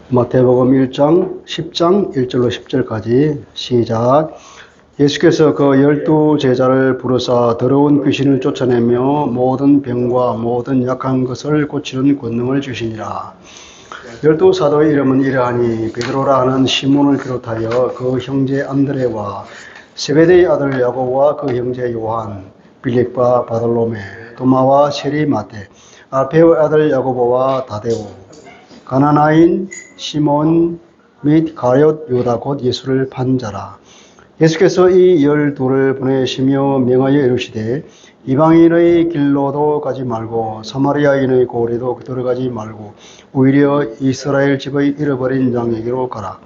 마태복음 1장 10장 1절로 10절까지 시작. 예수께서 그 12제자를 부르사 더러운 귀신을 쫓아내며 모든 병과 모든 약한 것을 고치는 권능을 주시니라. 12사도의 이름은 이러하니 베드로라 하는 시몬을 비롯하여 그 형제 안드레와 세베대의 아들 야고보와 그 형제 요한, 빌립과 바돌로메, 도마와 세리 마테, 알페오의 아들 야고보와 다데오, 가나나인 시몬 및 가룟 유다 곧 예수를 판 자라. 예수께서 이 12를 보내시며 명하여 이르시되 이방인의 길로도 가지 말고 사마리아인의 고리도 들어가지 말고 오히려 이스라엘 집의 잃어버린 양에게로 가라.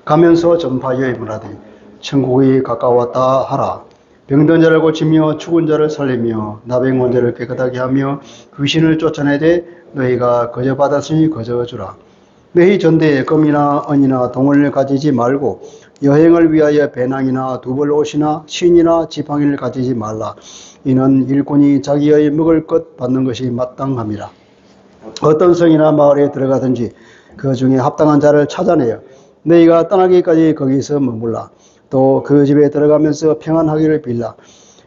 가면서 전파하여 이르되 천국이 가까웠다 하라. 병든 자를 고치며 죽은 자를 살리며 나병 자를 깨끗하게 하며 귀신을 쫓아내되 너희가 거저 받았으니 거저 주라. 매희 전대에 금이나 은이나 동을 가지지 말고 여행을 위하여 배낭이나 두벌 옷이나 신이나 지팡이를 가지지 말라. 이는 일꾼이 자기의 먹을 것 받는 것이 마땅함이라. 어떤 성이나 마을에 들어가든지 그 중에 합당한 자를 찾아내어 너희가 떠나기까지 거기서 머물라. 또 그 집에 들어가면서 평안하기를 빌라.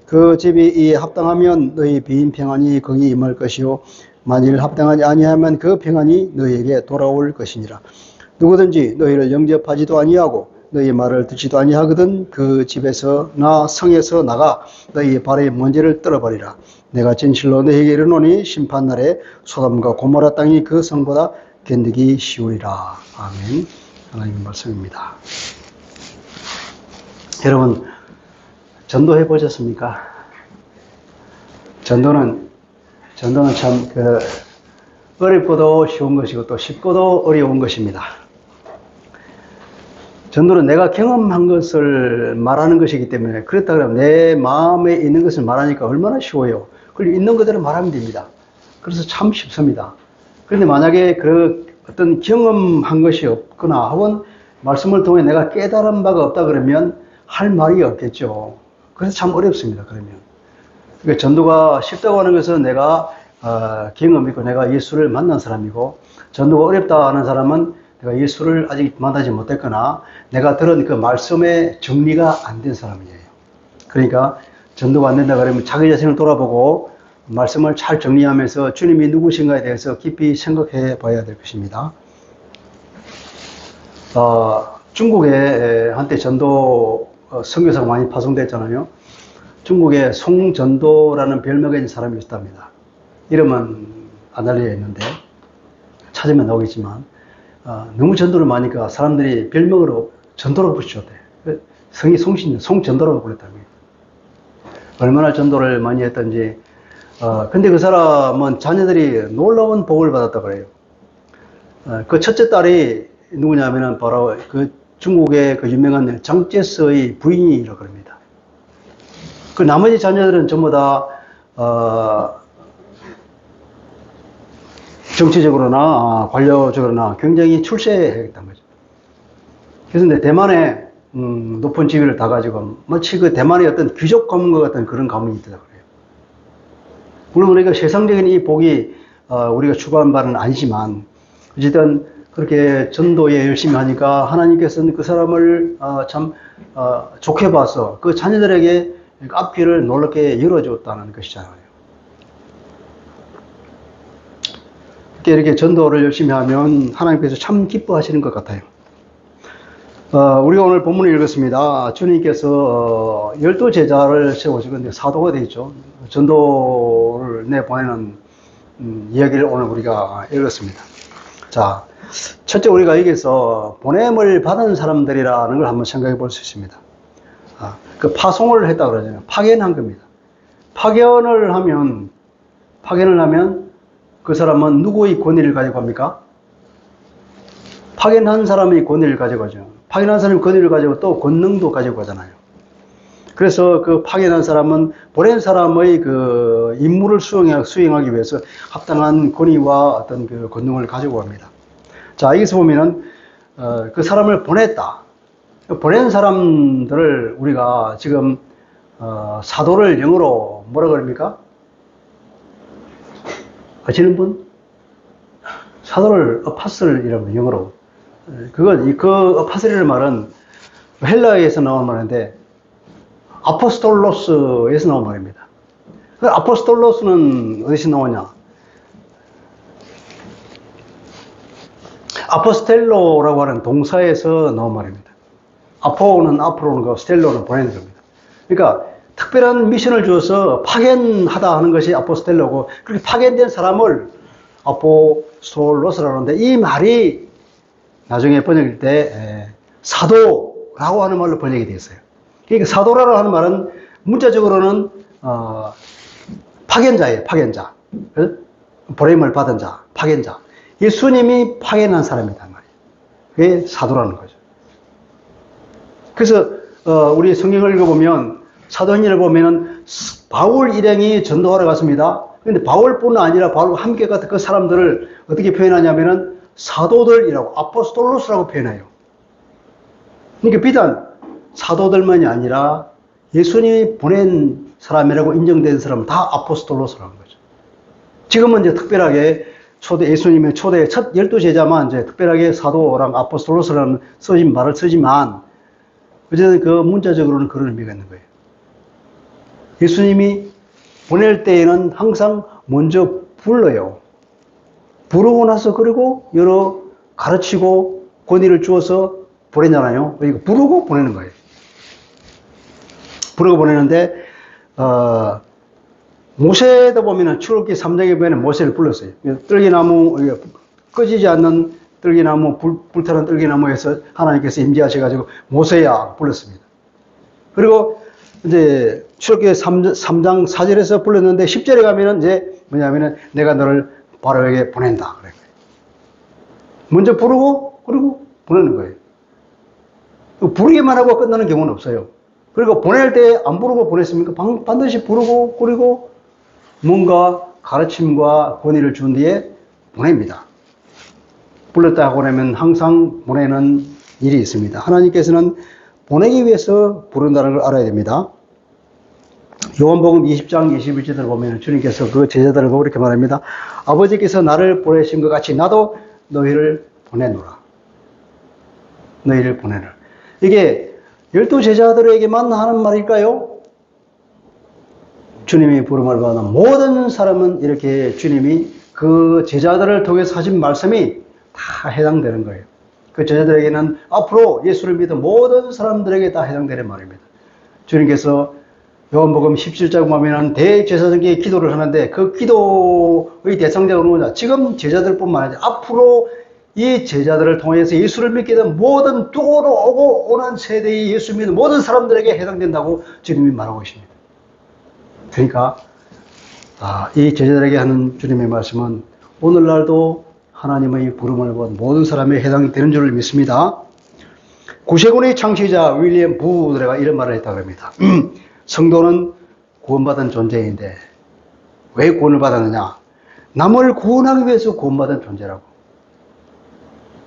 그 집이 이에 합당하면 너희 빈 평안이 거기 임할 것이요 만일 합당하지 아니하면 그 평안이 너희에게 돌아올 것이니라. 누구든지 너희를 영접하지도 아니하고 너희 말을 듣지도 아니하거든 그 집에서나 성에서 나가 너희 발의 먼지를 떨어버리라. 내가 진실로 너희에게 이르노니 심판날에 소돔과 고모라 땅이 그 성보다 견디기 쉬우리라. 아멘. 하나님의 말씀입니다. 여러분, 전도해 보셨습니까? 전도는 참 어렵고도 쉬운 것이고 또 쉽고도 어려운 것입니다. 전도는 내가 경험한 것을 말하는 것이기 때문에 그렇다 그러면 내 마음에 있는 것을 말하니까 얼마나 쉬워요. 그리고 있는 그대로 말하면 됩니다. 그래서 참 쉽습니다. 그런데 만약에 어떤 경험한 것이 없거나 혹은 말씀을 통해 내가 깨달은 바가 없다 그러면 할 말이 없겠죠. 그래서 참 어렵습니다. 그러니까 전도가 쉽다고 하는 것은 내가 경험 있고 내가 예수를 만난 사람이고, 전도가 어렵다 하는 사람은 내가 예수를 아직 만나지 못했거나 내가 들은 그 말씀의 정리가 안 된 사람이에요. 그러니까 전도가 안 된다 그러면 자기 자신을 돌아보고 말씀을 잘 정리하면서 주님이 누구신가에 대해서 깊이 생각해 봐야 될 것입니다. 중국에 한때 전도 선교사가 많이 파송됐잖아요. 중국에 송전도라는 별명이 있는 사람이 있답니다. 이름은 안 알려져 있는데 찾으면 나오겠지만 너무 전도를 많이 하니까 사람들이 별명으로 전도라고 붙였대. 성이 송전도라고 그랬답니다. 얼마나 전도를 많이 했던지. 근데 그 사람은 자녀들이 놀라운 복을 받았다 그래요. 그 첫째 딸이 누구냐면은 바로 그 중국의 그 유명한 장제스의 부인이라고 합니다. 그 나머지 자녀들은 전부 다 정치적으로나 관료적으로나 굉장히 출세했단 거죠. 그래서 대만에 높은 지위를 다 가지고 마치 그 대만의 어떤 귀족 가문과 같은 그런 가문이 있더라 그래요. 물론 우리가 세상적인 이 복이 우리가 추구한 바는 아니지만 어쨌든 그렇게 전도에 열심히 하니까 하나님께서는 그 사람을 참 좋게 봐서 그 자녀들에게 앞길을 놀랍게 열어줬다는 것이잖아요. 이렇게 전도를 열심히 하면 하나님께서 참 기뻐하시는 것 같아요. 우리가 오늘 본문을 읽었습니다. 주님께서 12제자를 세우시고 사도가 되죠. 전도를 내보내는 이야기를 오늘 우리가 읽었습니다. 자, 첫째 우리가 여기서 보냄을 받은 사람들이라는 걸 한번 생각해 볼 수 있습니다. 그 파송을 했다 그러잖아요. 파견한 겁니다. 파견을 하면 그 사람은 누구의 권위를 가지고 합니까? 파견한 사람의 권위를 가지고 가죠. 파견한 사람의 권위를 가지고 또 권능도 가지고 가잖아요. 그래서 그 파견한 사람은 보낸 사람의 그 임무를 수행하기 위해서 합당한 권위와 어떤 그 권능을 가지고 갑니다. 자, 여기서 보면은 그 사람을 보냈다. 보낸 사람들을 우리가 지금 사도를 영어로 뭐라 그럽니까? 아시는 분? 사도를 어파슬이라고 영어로 그 파스리라는 말은 헬라어에서 나온 말인데, 아포스톨로스에서 나온 말입니다. 그 아포스톨로스는 어디서 나오냐? 아포스텔로라고 하는 동사에서 나온 말입니다. 아포는 앞으로는 거, 스텔로는 보내는 겁니다. 그러니까 특별한 미션을 주어서 파견하다 하는 것이 아포스텔로고, 그렇게 파견된 사람을 아포스톨로스라고 하는데, 이 말이 나중에 번역일 때 사도라고 하는 말로 번역이 되었어요. 그러니까 사도라고 하는 말은 문자적으로는 파견자예요. 파견자. 보냄을 받은 자, 파견자. 예수님이 파견한 사람이란 말이에요. 그게 사도라는 거죠. 그래서 우리 성경을 읽어보면, 사도행전을 보면은 바울 일행이 전도하러 갔습니다. 근데 바울뿐 아니라 바울과 함께 갔던 그 사람들을 어떻게 표현하냐면은 사도들이라고, 아포스톨로스라고 표현해요. 그러니까 비단 사도들만이 아니라 예수님이 보낸 사람이라고 인정된 사람은 다 아포스톨로스라는 거죠. 지금은 이제 특별하게 예수님의 초대 첫 12제자만 이제 특별하게 사도랑 아포스톨로스라는 말을 쓰지만, 어쨌든 그 문자적으로는 그런 의미가 있는 거예요. 예수님이 보낼 때에는 항상 먼저 불러요. 부르고 나서 그리고 여러 가르치고 권위를 주어서 보내잖아요. 그러니까 부르고 보내는 거예요. 부르고 보내는데, 모세도 보면은 출애굽기 3장에 보면 모세를 불렀어요. 뜰기나무, 꺼지지 않는 뜰기나무, 불타는 뜰기나무에서 하나님께서 임재하셔가지고 모세야 불렀습니다. 그리고 이제 출애굽기 3장 4절에서 불렀는데 10절에 가면은 이제 뭐냐면은 내가 너를 바로에게 보낸다. 그래. 먼저 부르고 그리고 보내는 거예요. 부르기만 하고 끝나는 경우는 없어요. 그리고 보낼 때 안 부르고 보냈습니까? 반드시 부르고 그리고 뭔가 가르침과 권위를 준 뒤에 보냅니다. 불렀다 하고 나면 항상 보내는 일이 있습니다. 하나님께서는 보내기 위해서 부른다는 걸 알아야 됩니다. 요한복음 20장 21절을 보면 주님께서 그 제자들을 보고 이렇게 말합니다. 아버지께서 나를 보내신 것 같이 나도 너희를 보내노라. 너희를 보내노라. 이게 12제자들에게만 하는 말일까요? 주님이 부름을 받는 모든 사람은 이렇게 주님이 그 제자들을 통해서 하신 말씀이 다 해당되는 거예요. 그 제자들에게는 앞으로 예수를 믿은 모든 사람들에게 다 해당되는 말입니다. 주님께서 요한복음 17장 보면은 대제사장에게 기도를 하는데 그 기도의 대상자가 누구냐? 지금 제자들뿐만 아니라 앞으로 이 제자들을 통해서 예수를 믿게 된 모든 또 오고 오는 세대의 예수 믿는 모든 사람들에게 해당된다고 주님이 말하고 계십니다. 그러니까 이 제자들에게 하는 주님의 말씀은 오늘날도 하나님의 부름을 받은 모든 사람에 해당되는 줄 믿습니다. 구세군의 창시자 윌리엄 부드레가 이런 말을 했다고 합니다. 성도는 구원받은 존재인데 왜 구원을 받았느냐? 남을 구원하기 위해서 구원받은 존재라고.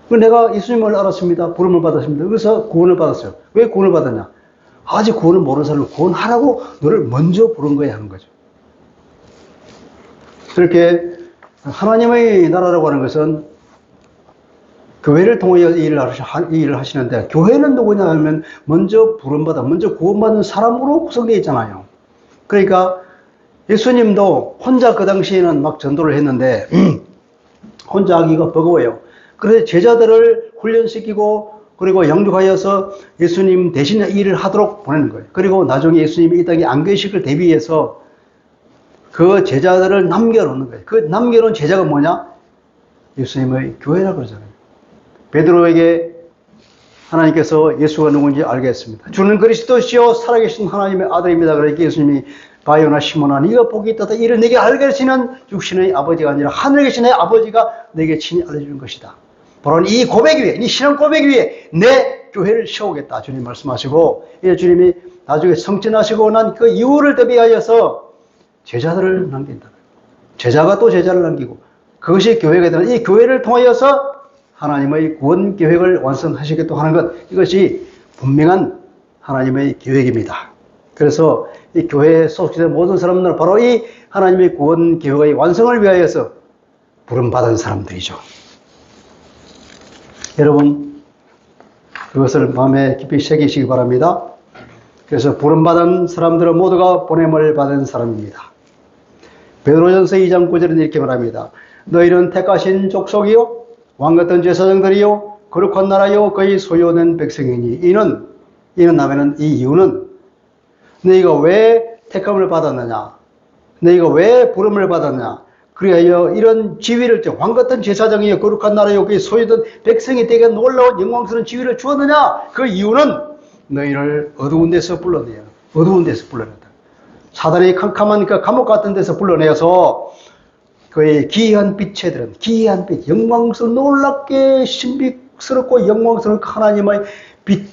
내가 예수님을 알았습니다. 부름을 받았습니다. 그래서 구원을 받았어요. 왜 구원을 받았냐? 아직 구원을 모르는 사람을 구원하라고 너를 먼저 부른 거야 하는 거죠. 그렇게 하나님의 나라라고 하는 것은 교회를 통하여 일을 하시는데, 교회는 누구냐 하면 먼저 부름받아, 먼저 구원받는 사람으로 구성되어 있잖아요. 그러니까 예수님도 혼자 그 당시에는 막 전도를 했는데 혼자 하기가 버거워요. 그래서 제자들을 훈련시키고 그리고 양육하여서 예수님 대신에 일을 하도록 보내는 거예요. 그리고 나중에 예수님이 이 땅에 안 계실 걸 대비해서 그 제자들을 남겨놓는 거예요. 그 남겨놓은 제자가 뭐냐? 예수님의 교회라고 그러잖아요. 베드로에게 하나님께서 예수가 누군지 알겠습니다. 주는 그리스도시요 살아계신 하나님의 아들입니다. 그러니까 예수님이 바요나 시몬아 네가 복이 있다. 이를 내게 알게 하시는 육신의 아버지가 아니라 하늘에 계신 내 아버지가 내게 친히 알려주는 것이다. 바로 이 고백 위에, 이 신앙 고백 위에 내 교회를 세우겠다. 주님 말씀하시고, 이제 주님이 나중에 성천하시고 난 그 이후를 대비하여서 제자들을 남긴다. 제자가 또 제자를 남기고, 그것이 교회가 되는, 이 교회를 통하여서 하나님의 구원 계획을 완성하시겠다고 하는 것, 이것이 분명한 하나님의 계획입니다. 그래서 이 교회에 소속된 모든 사람들은 바로 이 하나님의 구원 계획의 완성을 위하여서 부름받은 사람들이죠. 여러분, 그것을 마음에 깊이 새기시기 바랍니다. 그래서 부름받은 사람들은 모두가 보냄을 받은 사람입니다. 베드로전서 2장 9절은 이렇게 말합니다. 너희는 택하신 족속이요 왕같은 제사장들이요 거룩한 나라요 그의 소유된 백성이니 이는 하면은 이 이유는 너희가 왜 택함을 받았느냐, 너희가 왜 부름을 받았냐, 그리하여 이런 지위를 왕같은 제사장이요 거룩한 나라요 그의 소유된 백성이 되게 놀라운 영광스러운 지위를 주었느냐, 그 이유는 너희를 어두운 데서 불러내요. 어두운 데서 불러낸다. 사단의 캄캄한 그 감옥 같은 데서 불러내서 그의 기이한 빛에 들은 기이한 빛, 영광스러운 놀랍게 신비스럽고 영광스러운 하나님의 빛,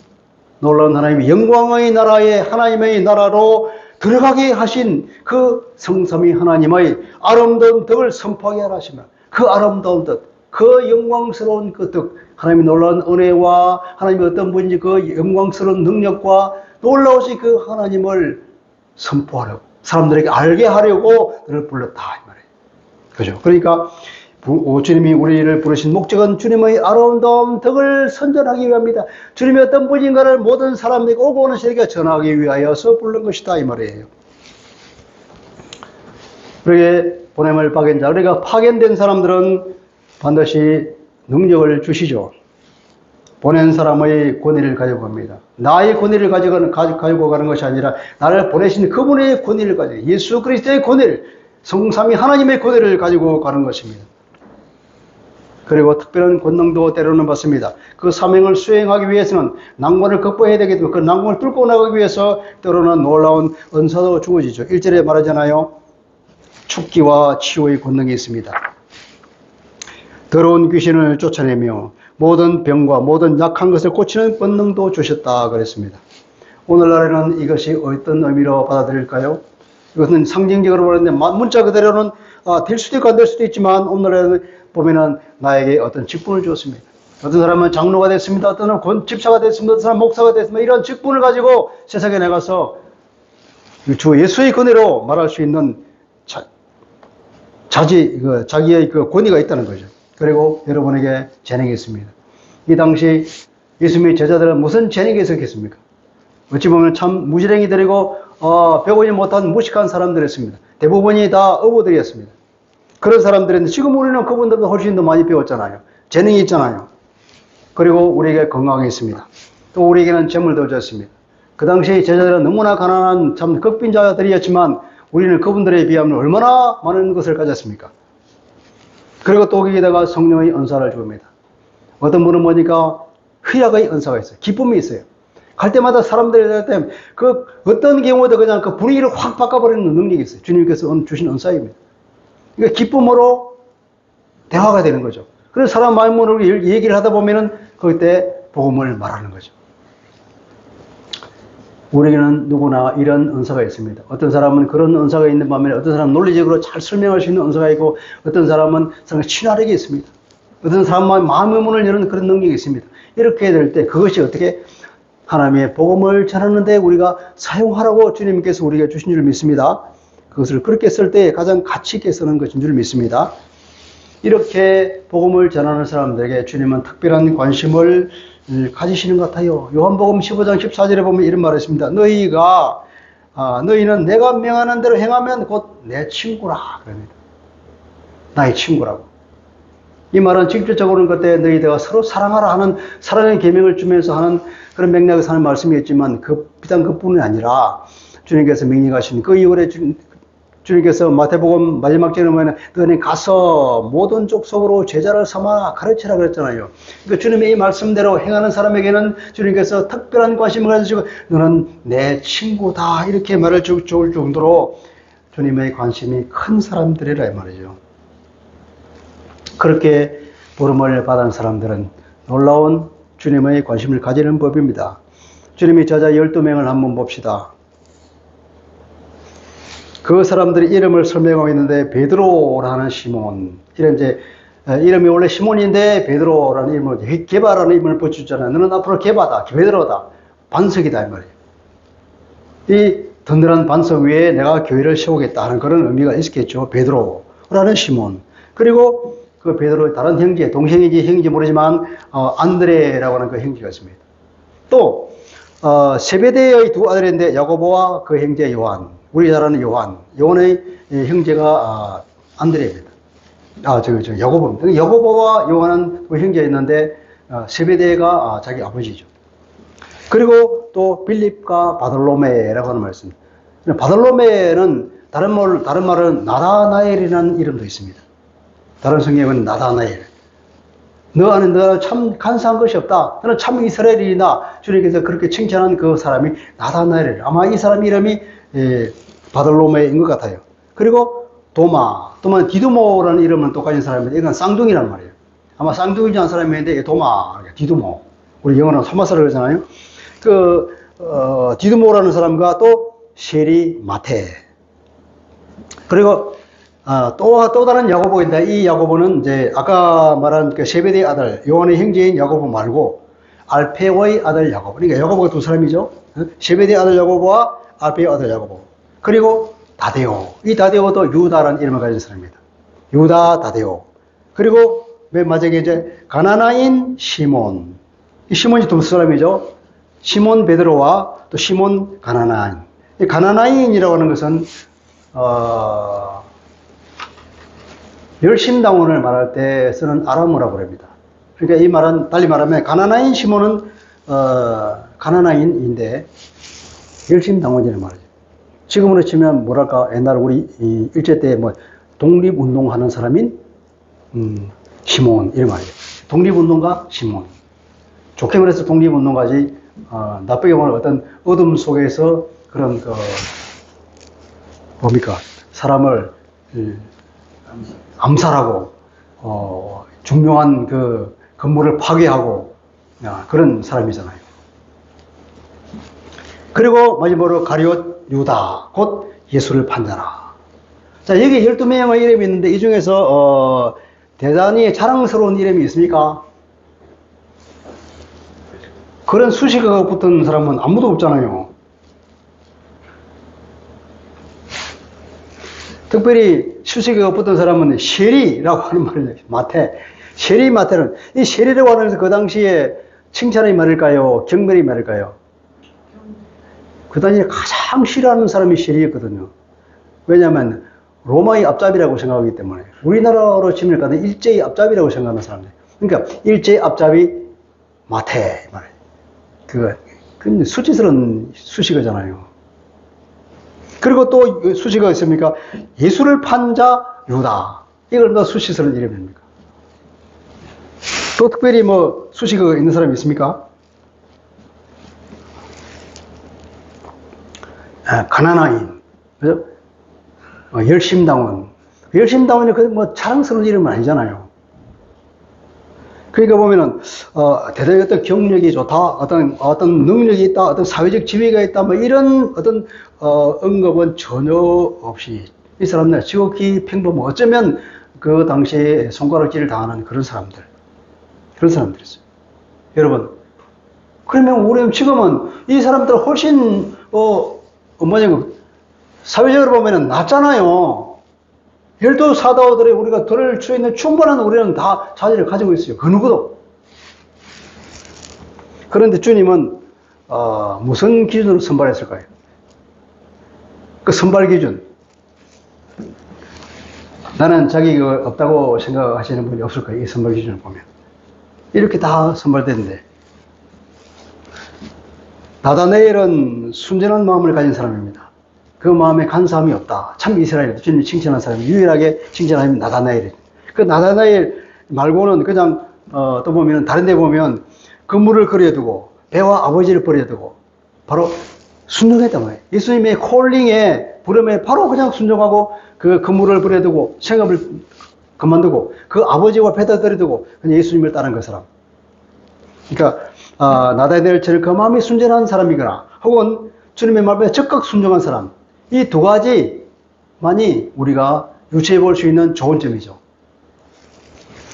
놀라운 하나님의 영광의 나라에 하나님의 나라로 들어가게 하신 그 성삼위 하나님의 아름다운 덕을 선포하게 하시며 그 아름다운 덕, 그 영광스러운 그 덕, 하나님의 놀라운 은혜와 하나님의 어떤 분인지 그 영광스러운 능력과 놀라우신 그 하나님을 선포하려고, 사람들에게 알게 하려고 너를 불렀다 이 말이에요. 그죠? 그러니까 주님이 우리를 부르신 목적은 주님의 아름다운 덕을 선전하기 위함이다. 주님이 어떤 분인가를 모든 사람들에게 오고 오는 세계에 전하기 위하여서 부른 것이다 이 말이에요. 그러게 보냄을 받은 자, 그러니까 파견된 사람들은 반드시 능력을 주시죠. 보낸 사람의 권위를 가지고 갑니다. 나의 권위를 가지고 가는 것이 아니라 나를 보내신 그분의 권위를 가지고, 예수 그리스도의 권위를, 성삼위 하나님의 권위를 가지고 가는 것입니다. 그리고 특별한 권능도 때로는 받습니다. 그 사명을 수행하기 위해서는 난관을 극복해야 되기 때문에 그 난관을 뚫고 나가기 위해서 때로는 놀라운 은사도 주어지죠. 1절에 말하잖아요. 축기와 치유의 권능이 있습니다. 더러운 귀신을 쫓아내며 모든 병과 모든 약한 것을 고치는 권능도 주셨다 그랬습니다. 오늘날에는 이것이 어떤 의미로 받아들일까요? 이것은 상징적으로 보는데 문자 그대로는 될 수도 있고 안 될 수도 있지만 오늘날에는 보면은 나에게 어떤 직분을 주었습니다. 어떤 사람은 장로가 됐습니다. 어떤 사람은 집사가 됐습니다. 어떤 사람은 목사가 됐습니다. 이런 직분을 가지고 세상에 나가서 주 예수의 권위로 말할 수 있는 자기의 그 권위가 있다는 거죠. 그리고 여러분에게 재능이 있습니다. 이 당시 예수님의 제자들은 무슨 재능이 있었겠습니까? 어찌 보면 참 무지랭이들이고 배우지 못한 무식한 사람들이었습니다. 대부분이 다 어부들이었습니다. 그런 사람들인데 지금 우리는 그분들보다 훨씬 더 많이 배웠잖아요. 재능이 있잖아요. 그리고 우리에게 건강이 있습니다. 또 우리에게는 재물도 줬습니다. 그 당시 제자들은 너무나 가난한 참 극빈자들이었지만 우리는 그분들에 비하면 얼마나 많은 것을 가졌습니까? 그리고 또 거기다가 성령의 은사를 줍니다. 어떤 분은 보니까 희약의 은사가 있어요. 기쁨이 있어요. 갈 때마다 사람들이 갈 때 그 어떤 경우도 그냥 그 분위기를 확 바꿔버리는 능력이 있어요. 주님께서 주신 은사입니다. 그러니까 기쁨으로 대화가 되는 거죠. 그래서 사람 마음으로 얘기를 하다 보면은 그때 복음을 말하는 거죠. 우리에게는 누구나 이런 은사가 있습니다. 어떤 사람은 그런 은사가 있는 반면에 어떤 사람은 논리적으로 잘 설명할 수 있는 은사가 있고 어떤 사람은 친화력이 있습니다. 어떤 사람은 마음의 문을 여는 그런 능력이 있습니다. 이렇게 될 때 그것이 어떻게 하나님의 복음을 전하는 데 우리가 사용하라고 주님께서 우리에게 주신 줄 믿습니다. 그것을 그렇게 쓸 때 가장 가치 있게 쓰는 것인 줄 믿습니다. 이렇게 복음을 전하는 사람들에게 주님은 특별한 관심을 가지시는 것 같아요. 요한복음 15장 14절에 보면 이런 말이 있습니다. 너희는 내가 명하는 대로 행하면 곧 내 친구라 그럽니다. 나의 친구라고. 이 말은 직접적으로는 그때 너희들과 서로 사랑하라 하는 사랑의 계명을 주면서 하는 그런 맥락에서 하는 말씀이었지만 비단 그뿐이 아니라 주님께서 명령하신 그 이후에 주님께서 마태복음 마지막 절에 보면 너희는 가서 모든 족속으로 제자를 삼아 가르치라 그랬잖아요. 그러니까 주님의 이 말씀대로 행하는 사람에게는 주님께서 특별한 관심을 가지시고 너는 내 친구다 이렇게 말을 줄 정도로 주님의 관심이 큰 사람들이라 이 말이죠. 그렇게 부름을 받은 사람들은 놀라운 주님의 관심을 가지는 법입니다. 주님이 제자 12명을 한번 봅시다. 그 사람들이 이름을 설명하고 있는데 베드로라는 시몬, 이런 이름이 원래 시몬인데 베드로라는 이름을 게바라는 이름을 붙였잖아요. 너는 앞으로 게바다, 베드로다, 반석이다 이 말이에요. 이 든든한 반석 위에 내가 교회를 세우겠다 하는 그런 의미가 있었겠죠. 베드로라는 시몬. 그리고 그 베드로의 다른 형제, 동생인지 형인지 모르지만 안드레라고 하는 그 형제가 있습니다. 또 세베대의 두 아들인데 야고보와 그 형제 요한, 우리 잘 아는 요한의 형제가 안드레입니다. 야고보입니다. 야고보와 요한은 그 형제가 있는데 세베대가 자기 아버지죠. 그리고 또 빌립과 바돌로메라고 하는 말씀. 바돌로메는 다른 말은 나다나엘이라는 이름도 있습니다. 다른 성경은 나다나엘. 너는 참 간사한 것이 없다. 너는 참 이스라엘이나 주님께서 그렇게 칭찬한 그 사람이 나다나엘이에요. 아마 이 사람 이름이 바돌로메인 것 같아요. 그리고 도마는 디두모라는 이름은 똑같은 사람인데 이건 쌍둥이란 말이에요. 아마 쌍둥이지 않은 사람인데 도마, 디두모. 우리 영어로는 토마스라고 그러잖아요. 디두모라는 사람과 또 셰리 마테. 그리고 또 다른 야고보인데 이 야고보는 이제 아까 말한 그 세베대의 아들 요한의 형제인 야고보 말고 알페오의 아들 야고보. 그러니까 야고보가 두 사람이죠. 세베대의 아들 야고보와 알페오의 아들 야고보. 그리고 다데오. 이 다데오도 유다라는 이름을 가진 사람입니다. 유다 다데오. 그리고 맨 마지막에 이제 가나나인 시몬. 이 시몬이 두 사람이죠. 시몬 베드로와 또 시몬 가나나인. 이 가나나인이라고 하는 것은 열심당원을 말할 때 쓰는 아람어라고 합니다. 그러니까 이 말은 달리 말하면 가나나인 시몬은 가나나인인데 열심당원이라는 말이죠. 지금으로 치면 뭐랄까 옛날 우리 일제 때 뭐 독립운동하는 사람인 시몬 이런 말이에요. 독립운동가 시몬. 좋게 말해서 독립운동가지 나쁘게 말하면 어떤 어둠 속에서 그런 뭡니까 사람을 암살하고 중요한 그 건물을 파괴하고 그런 사람이잖아요. 그리고 마지막으로 가룟 유다 곧 예수를 판자라. 자, 여기 12명의 이름이 있는데 이 중에서 대단히 자랑스러운 이름이 있습니까? 그런 수식어가 붙은 사람은 아무도 없잖아요. 특별히 수식어가 붙은 사람은 셰리라고 하는 말이에요. 마태. 셰리 마태는 이 셰리라고 하는 것은 그 당시에 칭찬의 말일까요? 경멸의 말일까요? 그 당시에 가장 싫어하는 사람이 셰리였거든요. 왜냐하면 로마의 앞잡이라고 생각하기 때문에 우리나라로 치면 가는 일제의 앞잡이라고 생각하는 사람들. 그러니까 일제의 앞잡이 마태 말이에요. 그건 수치스러운 수식어잖아요. 그리고 또 수식어가 있습니까? 예수를 판 자 유다. 이걸 더 수치스러운 이름입니까? 또 특별히 뭐 수식어가 있는 사람이 있습니까? 가나나인, 그죠? 열심당원. 열심당원이 뭐 자랑스러운 이름은 아니잖아요. 그러니까 보면은 대단히 어떤 경력이 좋다, 어떤 능력이 있다, 어떤 사회적 지위가 있다, 뭐 이런 어떤 언급은 전혀 없이 이 사람들 지극히 평범, 어쩌면 그 당시에 손가락질을 당하는 그런 사람들이었어요. 여러분, 그러면 우리는 지금은 이 사람들 훨씬 사회적으로 보면은 낫잖아요. 12사도들이 우리가 들을 수 있는 충분한 우리는 다 자질을 가지고 있어요. 그 누구도. 그런데 주님은 무슨 기준으로 선발했을까요? 그 선발 기준. 나는 자기가 없다고 생각하시는 분이 없을 거예요. 이 선발 기준을 보면. 이렇게 다 선발됐는데. 나다나엘은 순전한 마음을 가진 사람입니다. 그 마음에 간사함이 없다. 참 이스라엘, 주님이 칭찬한 사람이 유일하게 칭찬한 사람이 나다나엘이에요. 그 나다나엘 말고는 그냥 또 보면 다른 데 보면 그물을 그려두고 배와 아버지를 버려두고 바로 순종했단 말이에요. 예수님의 콜링에 부름에 바로 그냥 순종하고 그 그물을 버려두고 생업을 그만두고 그 아버지와 배다 버려두고 그냥 예수님을 따른 그 사람. 그러니까 나다나엘처럼 그 마음이 순전한 사람이거나 혹은 주님의 말에 적극 순종한 사람. 이 두 가지만이 우리가 유추해 볼 수 있는 좋은 점이죠.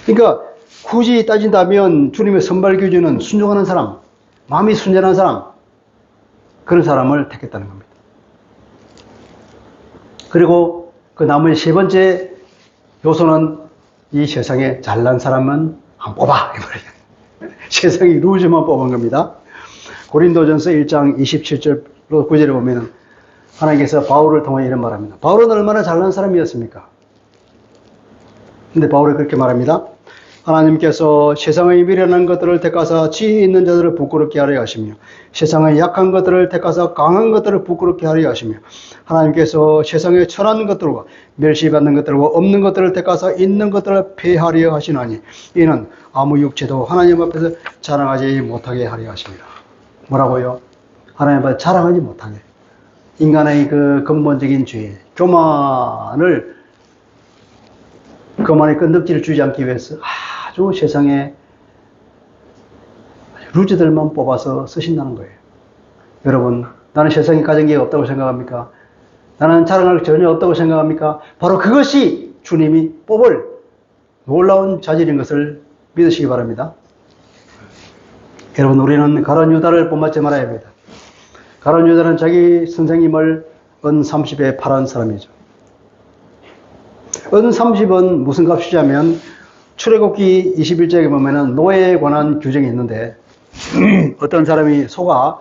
그러니까 굳이 따진다면 주님의 선발 기준은 순종하는 사람, 마음이 순전한 사람, 그런 사람을 택했다는 겁니다. 그리고 그 나머지 세 번째 요소는 이 세상에 잘난 사람은 안 뽑아. 이 말이에요. 세상이 루즈만 뽑은 겁니다. 고린도전서 1장 27절로 9절에 보면 하나님께서 바울을 통해 이런 말합니다. 바울은 얼마나 잘난 사람이었습니까? 근데 바울이 그렇게 말합니다. 하나님께서 세상의 미련한 것들을 택하사 지혜 있는 자들을 부끄럽게 하려 하시며 세상의 약한 것들을 택하사 강한 것들을 부끄럽게 하려 하시며 하나님께서 세상의 천한 것들과 멸시받는 것들과 없는 것들을 택하사 있는 것들을 폐하려 하시나니 이는 아무 육체도 하나님 앞에서 자랑하지 못하게 하려 하십니다. 뭐라고요? 하나님 앞에 자랑하지 못하게. 인간의 그 근본적인 죄, 교만의 끈덕질을 주지 않기 위해서 아주 세상에 루즈들만 뽑아서 쓰신다는 거예요. 여러분, 나는 세상에 가진 게 없다고 생각합니까? 나는 자랑할 전혀 없다고 생각합니까? 바로 그것이 주님이 뽑을 놀라운 자질인 것을 믿으시기 바랍니다. 여러분, 우리는 가룟 유다를 본받지 말아야 합니다. 가룟 유다는 자기 선생님을 은 30에 팔은 사람이죠. 은 30은 무슨 값이냐면 출애굽기 21장에 보면은 노예에 관한 규정이 있는데 어떤 사람이 속아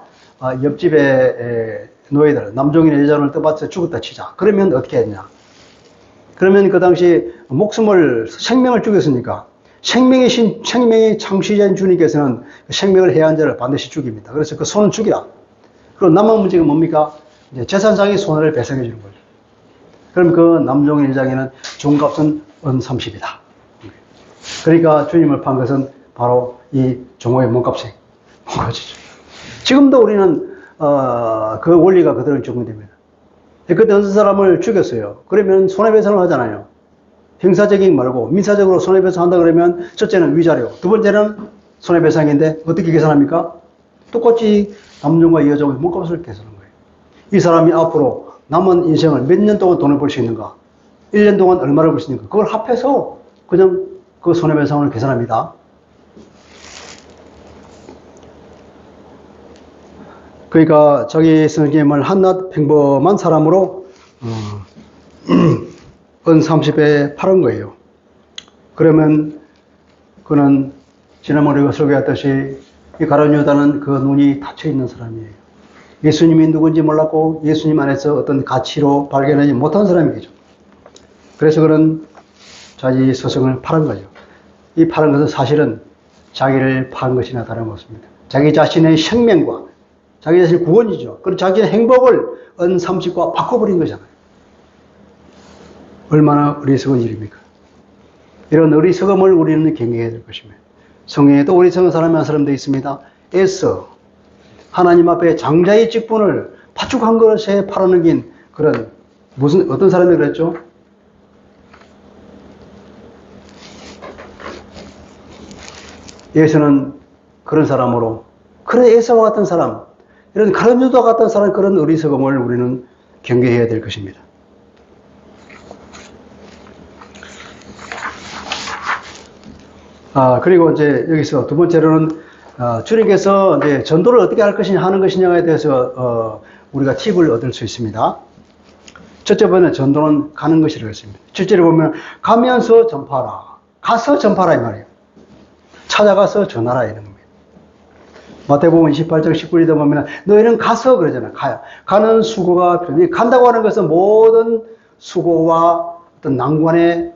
옆집의 노예들, 남종이나 여자를 떠받쳐 죽었다 치자. 그러면 어떻게 했냐? 그러면 그 당시 생명을 죽였으니까 생명의 창시자인 주님께서는 생명을 해야 한 자를 반드시 죽입니다. 그래서 그 손은 죽이라. 그리고 남은 문제가 뭡니까? 이제 재산상의 손해를 배상해 주는 거죠. 그럼 그 남종의 여자에게는 종값은 은 30이다. 그러니까 주님을 판 것은 바로 이 종호의 몸값이죠. 지금도 우리는 그 원리가 그대로 적용됩니다. 그때 어떤 사람을 죽였어요. 그러면 손해배상을 하잖아요. 형사적인 말고 민사적으로 손해배상 한다 그러면 첫째는 위자료, 두 번째는 손해배상인데 어떻게 계산합니까? 똑같이 남종과 여종의 몸값을 계산하는 거예요. 이 사람이 앞으로 남은 인생을 몇 년 동안 돈을 벌 수 있는가? 1년 동안 얼마를 벌 수 있는가? 그걸 합해서 그냥 그 손해배상을 계산합니다. 그러니까 자기 선생님을 한낱 평범한 사람으로 은 30에 팔은 거예요. 그러면 그는 지난번에 우리가 설교했듯이 이 가룟 유다는 그 눈이 닫혀 있는 사람이에요. 예수님이 누군지 몰랐고 예수님 안에서 어떤 가치로 발견하지 못한 사람이죠. 그래서 그는 자기 스승을 팔은 거죠. 이 파는 것은 사실은 자기를 판 것이나 다름없습니다. 자기 자신의 생명과 자기 자신의 구원이죠. 그리고 자기의 행복을 은 30과 바꿔버린 거잖아요. 얼마나 어리석은 일입니까? 이런 어리석음을 우리는 경계해야 될 것입니다. 성경에도 어리석은 사람이 한 사람도 있습니다. 에서 하나님 앞에 장자의 직분을 파죽한 것에 팔아넘긴 그런 어떤 사람이 그랬죠? 에서는 그런 사람으로, 그런 에서와 같은 사람, 이런 가룟 유다 같은 사람, 그런 어리석음을 우리는 경계해야 될 것입니다. 그리고 이제 여기서 두 번째로는 주님께서 이제 전도를 어떻게 하는 것이냐에 대해서 우리가 팁을 얻을 수 있습니다. 첫째 번째 전도는 가는 것이라고 했습니다. 실제로 보면 가면서 전파하라, 가서 전파하라 이 말이에요. 찾아가서 전하라 이런 겁니다. 마태복음 28장 19절에 보면 너희는 가서 그러잖아요. 가는 수고가 필요해. 간다고 하는 것은 모든 수고와 어떤 난관을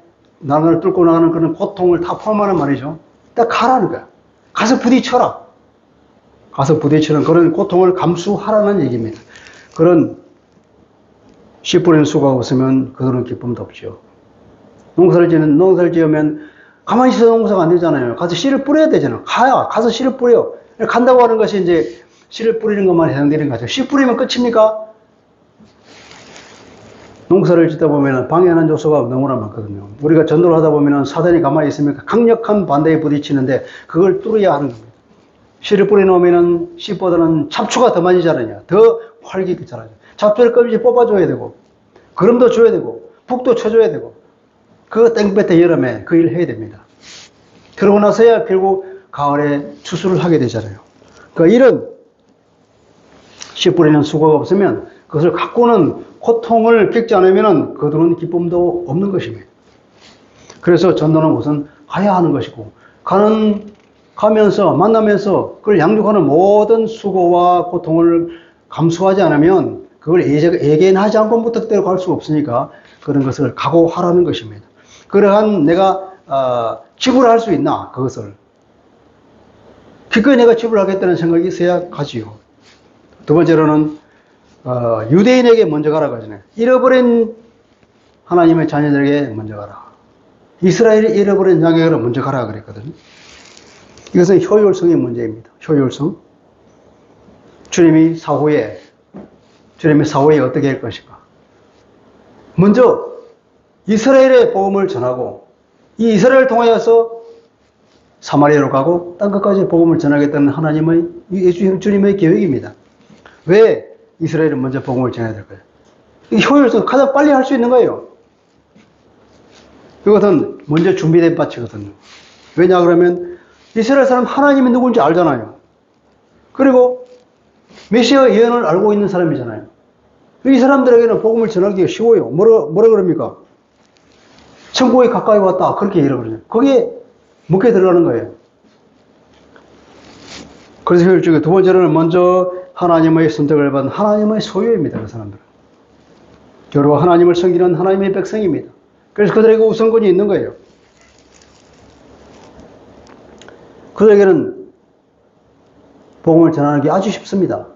뚫고 나가는 그런 고통을 다 포함하는 말이죠. 딱 가라는 거야. 가서 부딪혀라. 가서 부딪히는 그런 고통을 감수하라는 얘기입니다. 그런 씨 뿌리는 수고가 없으면 그들은 기쁨도 없죠. 농사를 지으면 가만히 있어서 농사가 안 되잖아요. 가서 씨를 뿌려야 되잖아요. 가서 씨를 뿌려. 간다고 하는 것이 이제 씨를 뿌리는 것만 해당되는 거죠. 씨 뿌리면 끝입니까? 농사를 짓다 보면 방해하는 요소가 너무나 많거든요. 우리가 전도를 하다 보면 사단이 가만히 있으면 강력한 반대에 부딪히는데 그걸 뚫어야 하는 겁니다. 씨를 뿌려놓으면 씨보다는 잡초가 더 많이 자라냐, 더 활기있게 자라죠. 잡초를 껍질을 뽑아줘야 되고, 거름도 줘야 되고, 북도 쳐줘야 되고, 그 땡볕에 여름에 그 일을 해야 됩니다. 그러고 나서야 결국 가을에 추수를 하게 되잖아요. 그러니까 이런 씨 뿌리는 수고가 없으면 그것을 갖고는 고통을 겪지 않으면 그들은 기쁨도 없는 것입니다. 그래서 전도는 우선 가야 하는 것이고, 가면서, 만나면서 그걸 양육하는 모든 수고와 고통을 감수하지 않으면 그걸 예견하지 않고 뜻대로 갈 수가 없으니까 그런 것을 각오하라는 것입니다. 그러한 내가 지불할 수 있나, 그것을. 기꺼이 내가 지불하겠다는 생각이 있어야 가지요. 두 번째로는 유대인에게 먼저 가라고 하잖아요. 잃어버린 하나님의 자녀들에게 먼저 가라. 이스라엘이 잃어버린 자녀에게 먼저 가라 그랬거든요. 이것은 효율성의 문제입니다. 효율성. 주님이 사후에 어떻게 할 것인가. 먼저 이스라엘의 복음을 전하고 이 이스라엘을 통하여서 사마리아로 가고 땅 끝까지 복음을 전하겠다는 하나님의 주님의 계획입니다. 왜 이스라엘은 먼저 복음을 전해야 될까요? 이 효율성 가장 빨리 할 수 있는 거예요. 이것은 먼저 준비된 바치거든요. 왜냐 그러면 이스라엘 사람 하나님이 누군지 알잖아요. 그리고 메시아 예언을 알고 있는 사람이잖아요. 이 사람들에게는 복음을 전하기가 쉬워요. 뭐라 그럽니까? 천국에 가까이 왔다. 그렇게 얘기를 그러죠. 거기에 묻게 들어가는 거예요. 그래서 효율적이고 두 번째로는 먼저 하나님의 선택을 받은 하나님의 소유입니다. 그 사람들은. 여러분 하나님을 섬기는 하나님의 백성입니다. 그래서 그들에게 우선권이 있는 거예요. 그들에게는 복음을 전하는 게 아주 쉽습니다.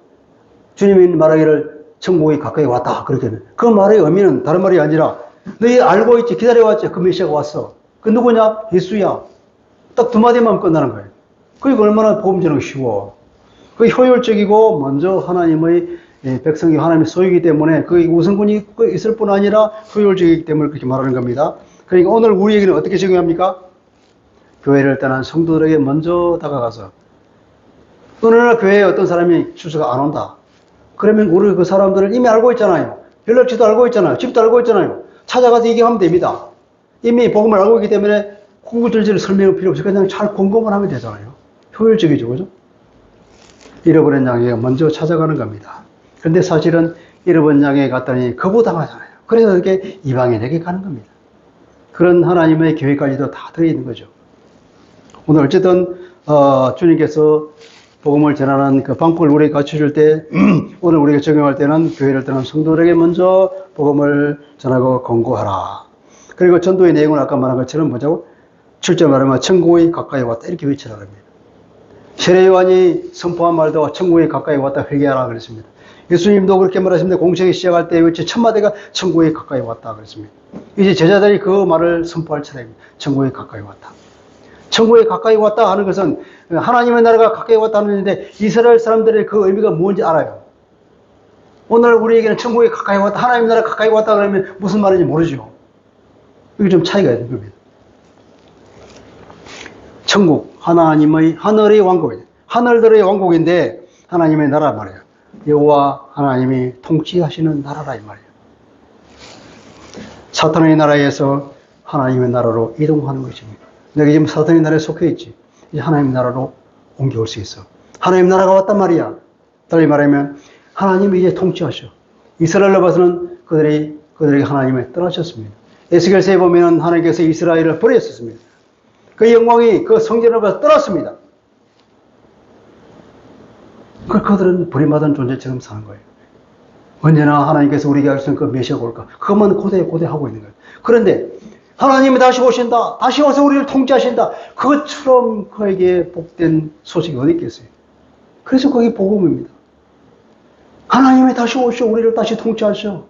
주님이 말하기를 천국이 가까이 왔다. 그렇게는. 그 말의 의미는 다른 말이 아니라 너희 알고 있지, 기다려왔지, 그 메시아가 왔어. 그 누구냐? 예수야. 딱 두 마디만 끝나는 거예요. 그게 얼마나 복음 전하기 쉬워. 그게 효율적이고 먼저 하나님의 백성이 하나님의 소유이기 때문에 그 우선권이 있을 뿐 아니라 효율적이기 때문에 그렇게 말하는 겁니다. 그러니까 오늘 우리에게는 어떻게 적용합니까? 교회를 떠난 성도들에게 먼저 다가가서 어느 날 교회에 어떤 사람이 주소가 안 온다. 그러면 우리 그 사람들을 이미 알고 있잖아요. 연락처도 알고 있잖아요. 집도 알고 있잖아요. 찾아가서 얘기하면 됩니다. 이미 복음을 알고 있기 때문에 구구절절 설명할 필요 없이 그냥 잘 공감을 하면 되잖아요. 효율적이죠. 그죠? 잃어버린 양에게 먼저 찾아가는 겁니다. 그런데 사실은 잃어버린 양에 갔더니 거부당하잖아요. 그래서 이렇게 이방인에게 가는 겁니다. 그런 하나님의 계획까지도 다 들어있는 거죠. 오늘 어쨌든 주님께서 복음을 전하는 그 방법을 우리에게 가르쳐줄 때 오늘 우리가 적용할 때는 교회를 떠난 성도들에게 먼저 복음을 전하고 권고하라. 그리고 전도의 내용은 아까 말한 것처럼 뭐냐고? 7절 말하면 천국이 가까이 왔다 이렇게 외치라 합니다. 세례 요한이 선포한 말도 천국이 가까이 왔다 회개하라 그랬습니다. 예수님도 그렇게 말하셨는데 공생이 시작할 때 외치 첫마디가 천국이 가까이 왔다 그랬습니다. 이제 제자들이 그 말을 선포할 차례입니다. 천국이 가까이 왔다. 천국이 가까이 왔다 하는 것은 하나님의 나라가 가까이 왔다는 얘기인데 이스라엘 사람들의 그 의미가 뭔지 알아요. 오늘 우리에게는 천국이 가까이 왔다, 하나님의 나라가 가까이 왔다 그러면 무슨 말인지 모르죠. 이게 좀 차이가 있는 겁니다. 천국, 하나님의 하늘의 왕국이에요. 하늘들의 왕국인데 하나님의 나라 말이에요. 여호와 하나님이 통치하시는 나라라 이 말이에요. 사탄의 나라에서 하나님의 나라로 이동하는 것입니다. 내가 지금 사탄의 나라에 속해 있지. 이제 하나님의 나라로 옮겨올 수 있어. 하나님의 나라가 왔단 말이야. 달리 말하면 하나님이 이제 통치하셔. 이스라엘로 봐서는 그들에게 하나님을 떠나셨습니다. 에스겔서에 보면 하나님께서 이스라엘을 버렸었습니다. 그 영광이 그 성전을 봐서 떠났습니다. 그들은 버림받은 존재처럼 사는 거예요. 언제나 하나님께서 우리에게 할 수 있는 그 메시아가 올까? 그것만 고대하고 있는 거예요. 그런데 하나님이 다시 오신다. 다시 와서 우리를 통치하신다. 그것처럼 그에게 복된 소식이 어디 있겠어요? 그래서 그게 복음입니다. 하나님이 다시 오셔. 우리를 다시 통치하셔.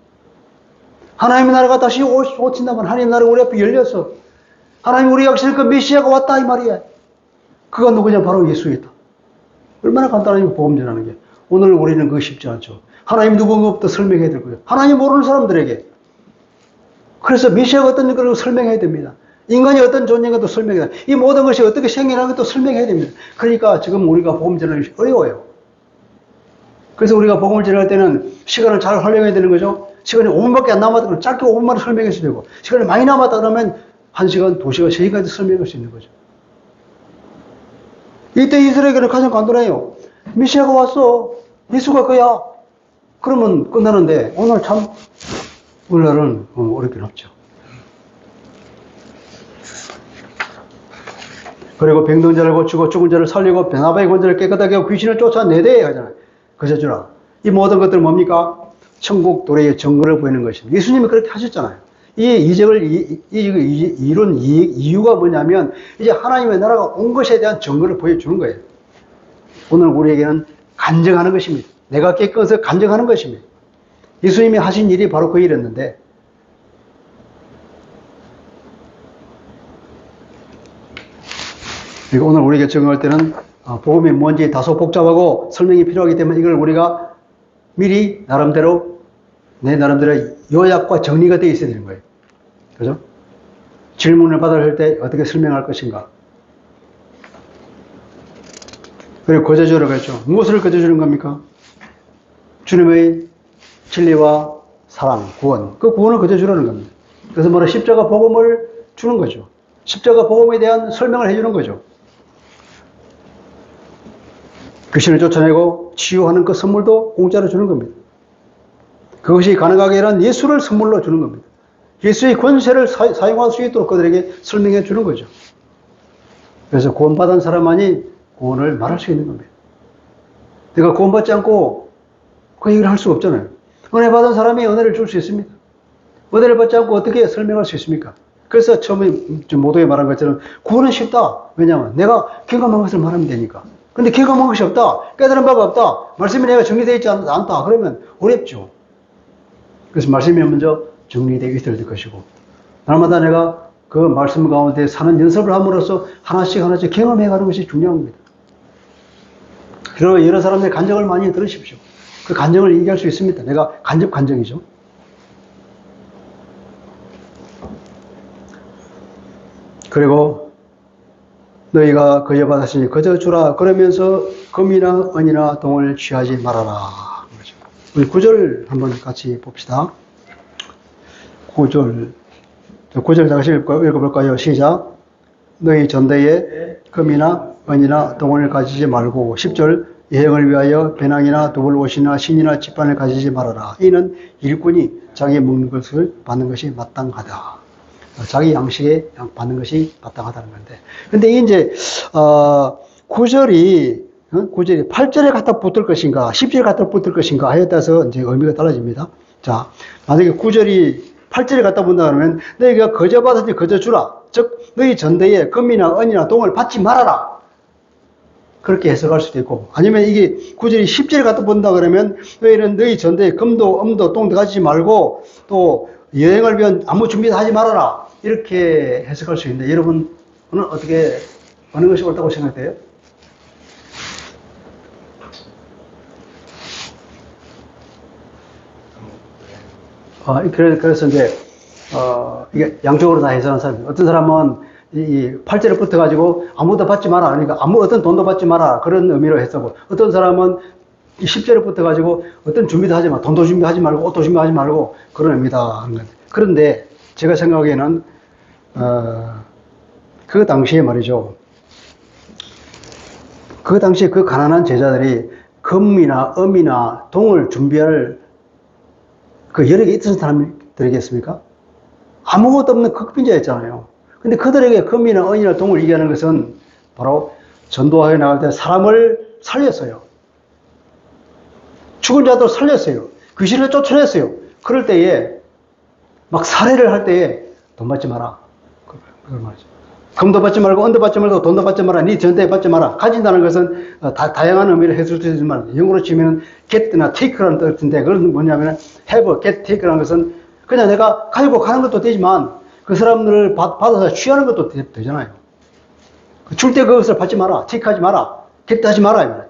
하나님의 나라가 다시 오신다면 하나님의 나라가 우리 앞에 열려서 하나님 우리 역시 그 메시아가 왔다 이 말이야. 그가 누구냐? 바로 예수이다. 얼마나 간단하게 복음 전하는 게. 오늘 우리는 그거 쉽지 않죠. 하나님 누군가부터 설명해야 될 거예요. 하나님 모르는 사람들에게. 그래서 메시아가 어떤 것을 설명해야 됩니다. 인간이 어떤 존재인가도 설명해야 됩니다. 이 모든 것이 어떻게 생겨나는 것도 설명해야 됩니다. 그러니까 지금 우리가 복음 전하기 어려워요. 그래서 우리가 복음을 전할 때는 시간을 잘 활용해야 되는 거죠. 시간이 5분밖에 안 남았다 그러면 짧게 5분만 설명해서 되고 시간이 많이 남았다 그러면 1시간, 2시간, 3시간까지 설명할 수 있는 거죠. 이때 이스라엘에게는 가장 간단해요. 메시아가 왔어. 예수가 그야. 그러면 끝나는데 오늘날은 어렵긴 없죠. 그리고 병든 자를 고치고 죽은 자를 살리고 베나바의 권세를 깨끗하게 하고 귀신을 쫓아내되 하잖아요. 거저주라. 이 모든 것들은 뭡니까? 천국 도래의 증거를 보이는 것입니다. 예수님이 그렇게 하셨잖아요. 이 이적을 이룬 이유가 뭐냐면 이제 하나님의 나라가 온 것에 대한 증거를 보여주는 거예요. 오늘 우리에게는 간증하는 것입니다. 내가 깨끗해서 간증하는 것입니다. 예수님이 하신 일이 바로 그 일이었는데 오늘 우리에게 적용할 때는 복음이 뭔지 다소 복잡하고 설명이 필요하기 때문에 이걸 우리가 미리 나름대로 내 나름대로 요약과 정리가 되어 있어야 되는 거예요. 그죠? 질문을 받을 때 어떻게 설명할 것인가. 그리고 거저주라고 했죠. 무엇을 거저주는 겁니까? 주님의 진리와 사랑, 구원. 그 구원을 거저주라는 겁니다. 그래서 뭐라 십자가 복음을 주는 거죠. 십자가 복음에 대한 설명을 해주는 거죠. 귀신을 쫓아내고 치유하는 그 선물도 공짜로 주는 겁니다. 그것이 가능하게 하는 예수를 선물로 주는 겁니다. 예수의 권세를 사용할 수 있도록 그들에게 설명해 주는 거죠. 그래서 구원받은 사람만이 구원을 말할 수 있는 겁니다. 내가 구원받지 않고 그 얘기를 할 수가 없잖아요. 은혜 받은 사람이 은혜를 줄 수 있습니다. 은혜를 받지 않고 어떻게 설명할 수 있습니까? 그래서 처음에 모두에 말한 것처럼 구원은 쉽다. 왜냐하면 내가 경험한 것을 말하면 되니까. 근데 경험한 것이 없다. 깨달은 바가 없다. 말씀이 내가 정리되어 있지 않다. 그러면 어렵죠. 그래서 말씀이 먼저 정리되어 있어야 될 것이고 날마다 내가 그 말씀 가운데 사는 연습을 함으로써 하나씩 경험해 가는 것이 중요한 겁니다. 그리고 여러 사람들의 간증을 많이 들으십시오. 그 간증을 얘기할 수 있습니다. 내가 간증이죠. 그리고 너희가 거저받았으니 거저주라. 그러면서 금이나 은이나 동을 취하지 말아라. 우리 9절 한번 같이 봅시다. 9절 다시 읽어볼까요? 시작. 너희 전대에 금이나 은이나 동을 가지지 말고 10절 여행을 위하여 배낭이나 두벌옷이나 신이나 집반을 가지지 말아라. 이는 일꾼이 자기 먹는 것을 받는 것이 마땅하다. 자기 양식에 받는 것이 마땅하다는 건데. 근데 이제 9절이 8절에 갖다 붙을 것인가 10절에 갖다 붙을 것인가 하에 따라서 이제 의미가 달라집니다. 자, 만약에 9절이 8절에 갖다 붙는다 그러면 너희가 거저받았으니 거저주라. 즉 너희 전대에 금이나 은이나 동을 받지 말아라. 그렇게 해석할 수도 있고, 아니면 이게 9절이 10절에 갖다 붙는다 그러면 너희는 너희 전대에 금도 음도 동도 가지지 말고 또 여행을 위한 아무 준비도 하지 말아라. 이렇게 해석할 수 있는데 여러분 오늘 어떻게 어느 것이 옳다고 생각돼요? 그래서 이제 이게 양쪽으로 다 해석하는 사람이 어떤 사람은 이 8절에 붙어가지고 아무도 받지 마라. 그러니까 어떤 돈도 받지 마라. 그런 의미로 했었고, 어떤 사람은 이 10절에 붙어가지고 어떤 준비도 하지 마. 돈도 준비하지 말고 옷도 준비하지 말고 그런 의미다 하는 건데. 그런데 제가 생각하기에는 그 당시에 말이죠. 그 당시에 그 가난한 제자들이 금이나 음이나 동을 준비할 그 여력이 있었던 사람들이겠습니까? 아무것도 없는 극빈자였잖아요. 근데 그들에게 금이나 은이나 동을 얘기하는 것은 바로 전도하여 나갈 때 사람을 살렸어요. 죽은 자도 살렸어요. 귀신을 쫓아냈어요. 그럴 때에 막 살해를 할 때에 돈 받지 마라. 그걸 말이죠. 금도 받지 말고 은도 받지 말고 돈도 받지 마라. 네 전대에 받지 마라. 가진다는 것은 다양한 의미를 해줄 수 있지만 영어로 치면 get나 take라는 뜻인데 그건 뭐냐면 have, get, take라는 것은 그냥 내가 가지고 가는 것도 되지만 그 사람들을 받아서 취하는 것도 되잖아요. 줄 때 그것을 받지 마라. 체크하지 마라. get 하지 마라.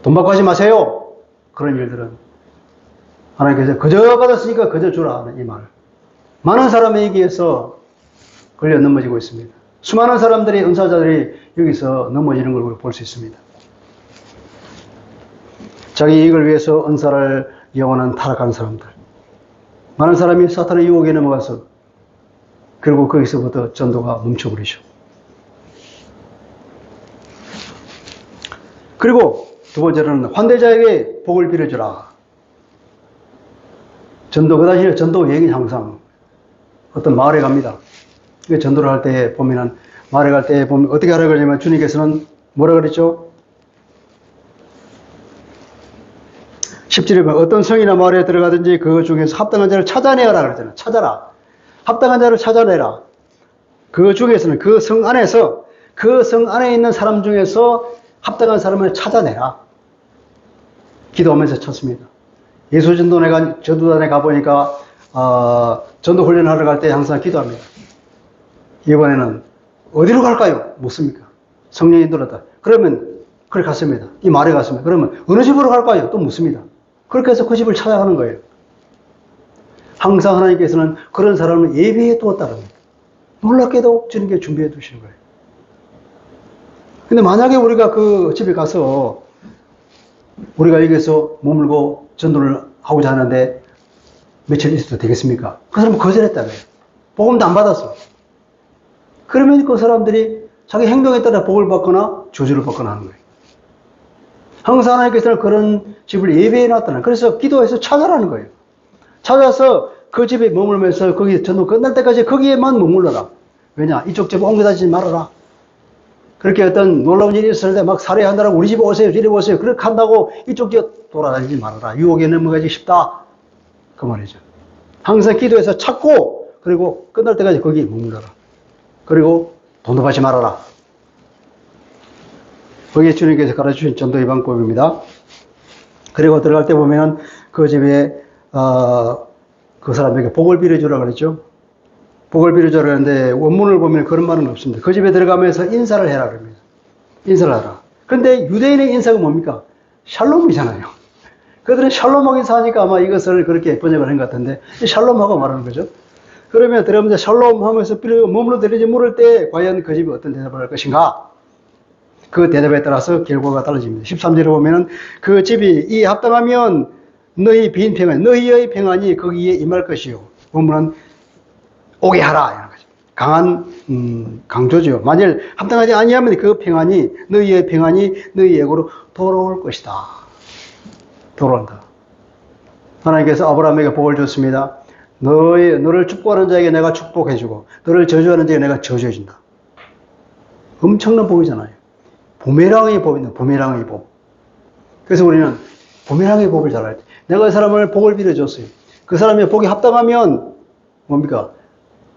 돈 받고 하지 마세요. 그런 일들은 하나님께서 그저 받았으니까 그저 주라 하는 이 말. 많은 사람에게서 걸려 넘어지고 있습니다. 수많은 사람들이 은사자들이 여기서 넘어지는 걸 볼 수 있습니다. 자기 이익을 위해서 은사를 이용하는 타락한 사람들. 많은 사람이 사탄의 유혹에 넘어가서 결국 거기서부터 전도가 멈춰버리죠. 그리고 두 번째로는 환대자에게 복을 빌어주라. 전도, 그 당시에 전도 여행이 항상 어떤 마을에 갑니다. 전도를 할 때 보면은 마을에 갈 때 보면 어떻게 하라고 그러냐면 주님께서는 뭐라 그랬죠? 10절에 보면 어떤 성이나 마을에 들어가든지 그 중에서 합당한 자를 찾아내라 그랬잖아요. 찾아라. 합당한 자를 찾아내라. 그 중에서는 그 성 안에서 그 성 안에 있는 사람 중에서 합당한 사람을 찾아내라. 기도하면서 찾습니다. 예수 전도단에 가보니까 전도 훈련하러 갈 때 항상 기도합니다. 이번에는 어디로 갈까요? 묻습니까? 성령이 들었다. 그러면 그래 갔습니다. 이 말에 갔습니다. 그러면 어느 집으로 갈까요? 또 묻습니다. 그렇게 해서 그 집을 찾아가는 거예요. 항상 하나님께서는 그런 사람을 예비해 두었다는 겁니다. 놀랍게도 주님께 준비해 두시는 거예요. 근데 만약에 우리가 그 집에 가서 우리가 여기서 머물고 전도를 하고자 하는데 며칠 있어도 되겠습니까? 그 사람은 거절했다는 거예요. 복음도 안 받았어. 그러면 그 사람들이 자기 행동에 따라 복을 받거나 저주를 받거나 하는 거예요. 항상 하나님께서는 그런 집을 예배해 놨다는 거예요. 그래서 기도해서 찾아라는 거예요. 찾아서 그 집에 머물면서 거기 전도 끝날 때까지 거기에만 머물러라. 왜냐? 이쪽 집 옮겨다니지 말아라. 그렇게 어떤 놀라운 일이 있을 때 막 살해한다라고 우리 집 오세요, 저리 오세요. 그렇게 한다고 이쪽 집 돌아다니지 말아라. 유혹에 넘어가기 쉽다. 그 말이죠. 항상 기도해서 찾고 그리고 끝날 때까지 거기 머물러라. 그리고 돈도 받지 말아라. 거기에 주님께서 가르쳐주신 전도의 방법입니다. 그리고 들어갈 때 보면은 그 집에 그 사람에게 복을 빌어주라 그랬죠. 복을 빌어주라 그랬는데 원문을 보면 그런 말은 없습니다. 그 집에 들어가면서 인사를 해라 그럽니다. 인사를 하라. 그런데 유대인의 인사가 뭡니까? 샬롬이잖아요. 그들은 샬롬하고 인사하니까 아마 이것을 그렇게 번역을 한 것 같은데 샬롬하고 말하는 거죠. 그러면 들어가면서 샬롬 하면서 머물러 내리지 물을 때 과연 그 집이 어떤 대답을 할 것인가? 그 대답에 따라서 결과가 달라집니다. 13절에 보면은 그 집이 이 합당하면 너희 빈 평안, 너희의 평안이 거기에 임할 것이요. 보면은 오게 하라. 이런 거죠. 강한 강조죠. 만일 합당하지 아니하면 그 평안이 너희의 평안이 너희에게로 돌아올 것이다. 돌아온다. 하나님께서 아브라함에게 복을 줬습니다. 너를 축복하는 자에게 내가 축복해주고 너를 저주하는 자에게 내가 저주해준다. 엄청난 복이잖아요. 부메랑의 법입니다. 부메랑의 법. 그래서 우리는 부메랑의 법을 잘 알죠. 내가 그 사람을 복을 빌어줬어요. 그 사람이 복이 합당하면 뭡니까?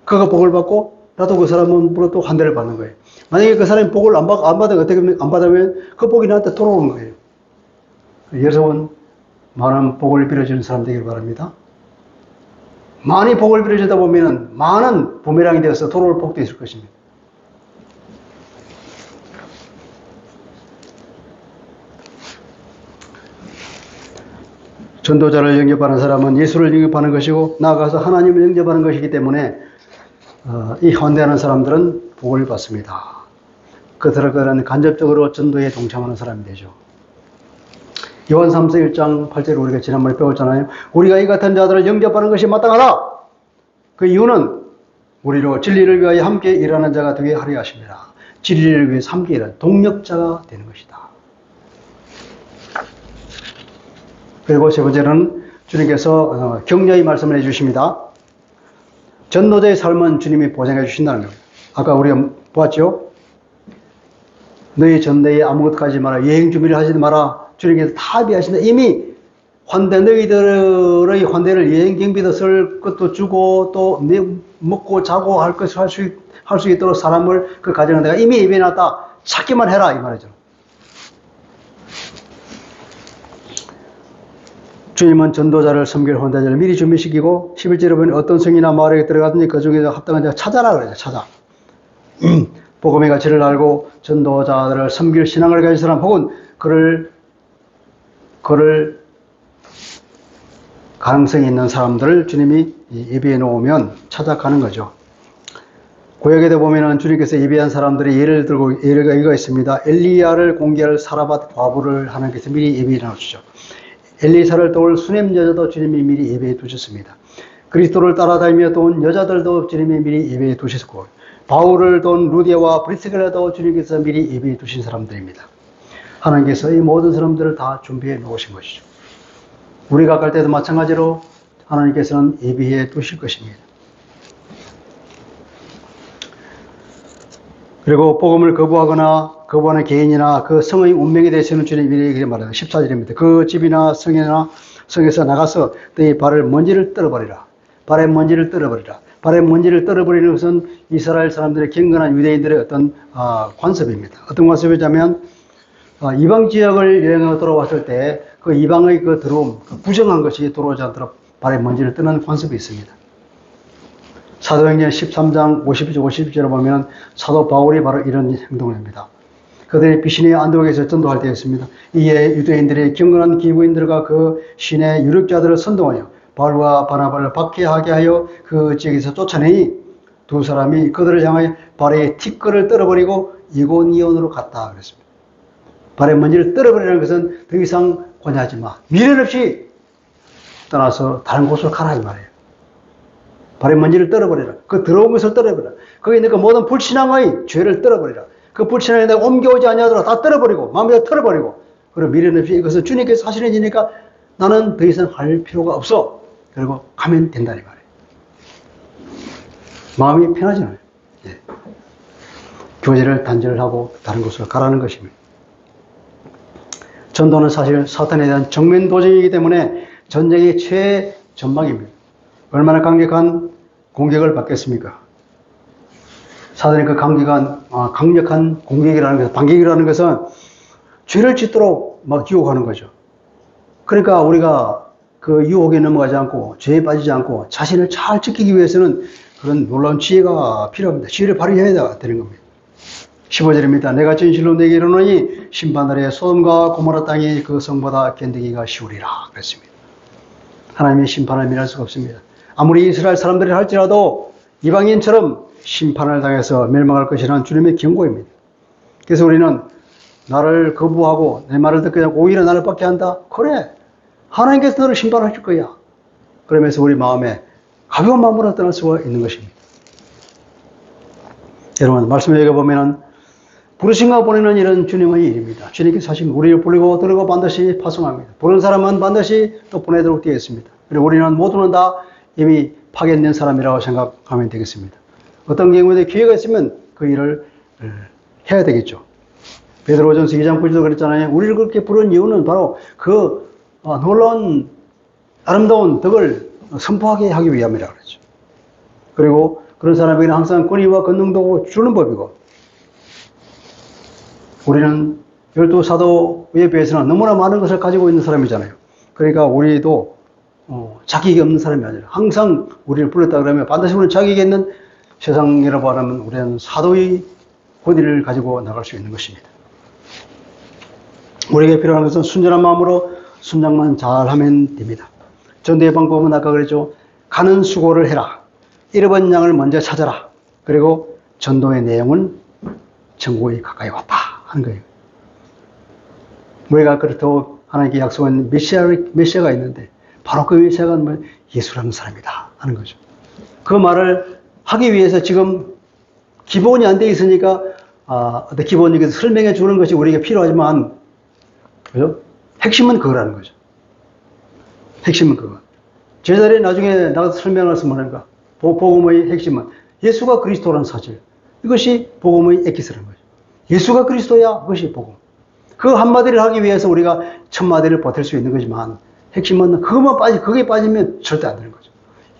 그가 복을 받고 나도 그 사람으로 또 환대를 받는 거예요. 만약에 그 사람이 복을 안 받으면 어떻게 안 받으면 그 복이 나한테 돌아오는 거예요. 여러분 많은 복을 빌어주는 사람 되기를 바랍니다. 많이 복을 빌어주다 보면 많은 부메랑이 되어서 돌아올 복도 있을 것입니다. 전도자를 영접하는 사람은 예수를 영접하는 것이고 나아가서 하나님을 영접하는 것이기 때문에 이 환대하는 사람들은 복을 받습니다. 그들은 간접적으로 전도에 동참하는 사람이 되죠. 요한 3서 1장 8절 우리가 지난번에 배웠잖아요. 우리가 이 같은 자들을 영접하는 것이 마땅하다. 그 이유는 우리로 진리를 위하여 함께 일하는 자가 되게 하려 하십니다. 진리를 위해서 함께 일하는 동력자가 되는 것이다. 그리고 세 번째는 주님께서 격려의 말씀을 해주십니다. 전도자의 삶은 주님이 보장해 주신다는 겁니다. 아까 우리가 보았죠? 너희 전대에 아무것도 가지 마라. 여행 준비를 하지 마라. 주님께서 다 합의하신다. 이미 너희들의 환대를 여행 경비도 쓸 것도 주고 또 먹고 자고 할 것을 할 수 있도록 사람을 그 가정을 내가 이미 예배해놨다. 찾기만 해라. 이 말이죠. 주님은 전도자를 섬길 환대자를 미리 준비시키고 11절에 보면 어떤 성이나 마을에 들어가든지 그 중에서 합당한 자가 찾아라 그러죠. 찾아. 복음의 가치를 알고 전도자들을 섬길 신앙을 가진 사람 혹은 그를 가능성이 있는 사람들을 주님이 예비해 놓으면 찾아가는 거죠. 구약에도 보면은 주님께서 예비한 사람들이 예를 들고 예가 있습니다. 엘리야를 공개할 사라밧 과부를 하나님께서 미리 예비해 놓으시죠. 엘리사를 도울 수냄 여자도 주님이 미리 예배해 두셨습니다. 그리스도를 따라다니며 도운 여자들도 주님이 미리 예배해 두셨고 바울을 도운 루디아와 브리스길라도 주님께서 미리 예배해 두신 사람들입니다. 하나님께서 이 모든 사람들을 다 준비해 놓으신 것이죠. 우리가 갈 때도 마찬가지로 하나님께서는 예비해 두실 것입니다. 그리고 복음을 거부하는 개인이나 그 성의 운명에 대해서는 주님이 이렇게 말합니다. 14절입니다. 그 집이나 성에서 나가서 너희 발을 먼지를 떨어버리라. 발의 먼지를 떨어버리라. 발의 먼지를 떨어버리는 것은 이스라엘 사람들의 경건한 유대인들의 어떤 관습입니다. 어떤 관습이냐면 이방 지역을 여행하고 돌아왔을 때 그 이방의 그 더러움, 그 부정한 것이 들어오지 않도록 발의 먼지를 떠는 관습이 있습니다. 사도행전 13장 50절을 보면 사도 바울이 바로 이런 행동을 합니다. 그들이 비시니아 안디옥에서 전도할 때였습니다. 이에 유대인들이 경건한 기부인들과 그 신의 유력자들을 선동하여 바울과 바나바를 박해하게 하여 그 지역에서 쫓아내니 두 사람이 그들을 향하여 발의 티끌을 떨어버리고 이고니온으로 갔다 그랬습니다. 발의 먼지를 떨어버리는 것은 더 이상 권하지 마. 미련 없이 떠나서 다른 곳으로 가라 이 말이에요. 발의 먼지를 떨어버리라. 그 더러운 것을 떨어버리라. 거기 있는 그 모든 불신앙의 죄를 떨어버리라. 그 불신앙에 내가 옮겨오지 아니하도록 다 떨어버리고 마음에 털어버리고 그리고 미련 없이 이것을 주님께서 하시는 일이니까 나는 더 이상 할 필요가 없어. 그리고 가면 된다 이 말이에요. 마음이 편하잖아요. 예. 교제를 단절을 하고 다른 곳으로 가라는 것입니다. 전도는 사실 사탄에 대한 정면 도전이기 때문에 전쟁의 최전방입니다. 얼마나 강력한 공격을 받겠습니까? 사단의 그 강력한 공격이라는 것은, 반격이라는 것은 죄를 짓도록 막 유혹하는 거죠. 그러니까 우리가 그 유혹에 넘어가지 않고 죄에 빠지지 않고 자신을 잘 지키기 위해서는 그런 놀라운 지혜가 필요합니다. 지혜를 발휘해야 되는 겁니다. 15절입니다. 내가 진실로 내게 이르노니 심판날에 소돔과 고모라 땅이 그 성보다 견디기가 쉬우리라 그랬습니다. 하나님의 심판을 면할 수가 없습니다. 아무리 이스라엘 사람들이 할지라도 이방인처럼 심판을 당해서 멸망할 것이라는 주님의 경고입니다. 그래서 우리는 나를 거부하고 내 말을 듣지 않고 오히려 나를 박해한다? 그래. 하나님께서 너를 심판하실 거야. 그러면서 우리 마음에 가벼운 마음으로 떠날 수가 있는 것입니다. 여러분, 말씀을 읽어보면 부르심과 보내는 일은 주님의 일입니다. 주님께서 하시면 우리를 부르고 들고 반드시 파송합니다. 부른 사람은 반드시 또 보내도록 되어 있습니다. 그리고 우리는 모두는 다 이미 파견된 사람이라고 생각하면 되겠습니다. 어떤 경우에 기회가 있으면 그 일을 해야 되겠죠. 베드로전서 2장 9절도 그랬잖아요. 우리를 그렇게 부른 이유는 바로 그 놀라운 아름다운 덕을 선포하게 하기 위함이라고 그랬죠. 그리고 그런 사람에게는 항상 권위와 권능도 주는 법이고 우리는 12사도에 비해서는 너무나 많은 것을 가지고 있는 사람이잖아요. 그러니까 우리도 자격이 없는 사람이 아니라 항상 우리를 불렀다 그러면 반드시 우리는 자격이 있는 세상이라고 하면 우리는 사도의 권위를 가지고 나갈 수 있는 것입니다. 우리에게 필요한 것은 순전한 마음으로 순장만 잘하면 됩니다. 전도의 방법은 아까 그랬죠. 가는 수고를 해라. 잃어버린 양을 먼저 찾아라. 그리고 전도의 내용은 천국에 가까이 왔다 하는 거예요. 우리가 그렇다고 하나님께 약속한 메시아가 있는데 바로 그 메시아가 예수라는 사람이다 하는 거죠. 그 말을 하기 위해서 지금 기본이 안 돼 있으니까 어떤 기본적인 설명해 주는 것이 우리에게 필요하지만 그죠? 핵심은 그거라는 거죠. 핵심은 그거. 제자들이 나중에 나가서 설명해서 뭐랄까? 복음의 핵심은 예수가 그리스도라는 사실. 이것이 복음의 에키스라는 거죠. 예수가 그리스도야. 그것이 복음. 그 한마디를 하기 위해서 우리가 천마디를 버틸 수 있는 거지만 핵심은 거기에 빠지면 절대 안 되는 거죠.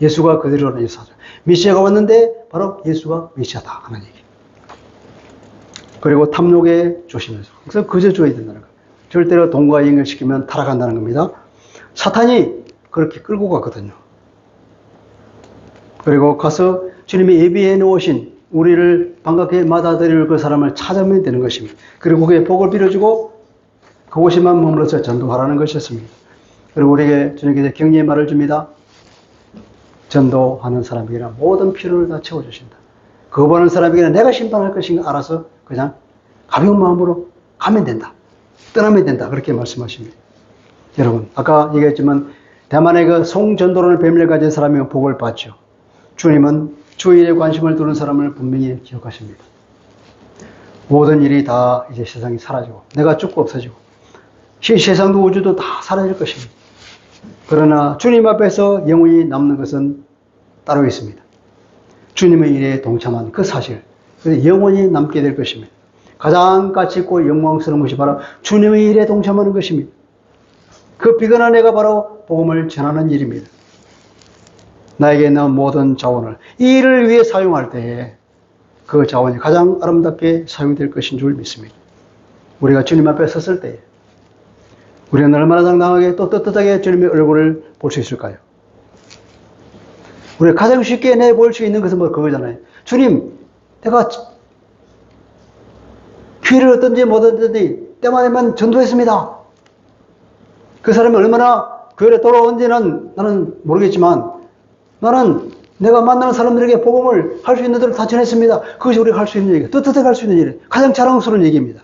예수가 그대로라는 사실. 메시아가 왔는데 바로 예수가 메시아다 하는 얘기. 그리고 탐욕에 조심해서. 그래서 거저줘야 된다는 거예요. 절대로 동거와 연결시키면 타락한다는 겁니다. 사탄이 그렇게 끌고 가거든요. 그리고 가서 주님이 예비해 놓으신 우리를 반갑게 맞아들일 그 사람을 찾으면 되는 것입니다. 그리고 그에 복을 빌어주고 그곳에만 머물러서 전도하라는 것이었습니다. 그리고 우리에게 주님께서 격려의 말을 줍니다. 전도하는 사람에게는 모든 필요를 다 채워주신다. 그거 보는 사람에게는 내가 심판할 것인가 알아서 그냥 가벼운 마음으로 가면 된다. 떠나면 된다. 그렇게 말씀하십니다. 여러분, 아까 얘기했지만 대만의 그 송전도론을 배밀 가진 사람이 복을 받죠. 주님은 주일에 관심을 두는 사람을 분명히 기억하십니다. 모든 일이 다 이제 세상이 사라지고 내가 죽고 없어지고 세상도 우주도 다 사라질 것입니다. 그러나 주님 앞에서 영원히 남는 것은 따로 있습니다. 주님의 일에 동참한 그 사실, 그래서 영원히 남게 될 것입니다. 가장 가치 있고 영광스러운 것이 바로 주님의 일에 동참하는 것입니다. 그 비근한 애가 바로 복음을 전하는 일입니다. 나에게 있는 모든 자원을 이 일을 위해 사용할 때에 그 자원이 가장 아름답게 사용될 것인 줄 믿습니다. 우리가 주님 앞에 섰을 때에 우리는 얼마나 당당하게 또 떳떳하게 주님의 얼굴을 볼 수 있을까요? 우리가 가장 쉽게 내볼 수 있는 것은 뭐 그거잖아요. 주님, 내가 기회를 얻든지 못 얻든지 때만 되면 전도했습니다. 그 사람이 얼마나 교회에 돌아온지는 나는 모르겠지만 나는 내가 만나는 사람들에게 복음을 할 수 있는 대로 다 전했습니다. 그것이 우리가 할 수 있는 얘기예요. 떳떳하게 할 수 있는 일이에요. 가장 자랑스러운 얘기입니다.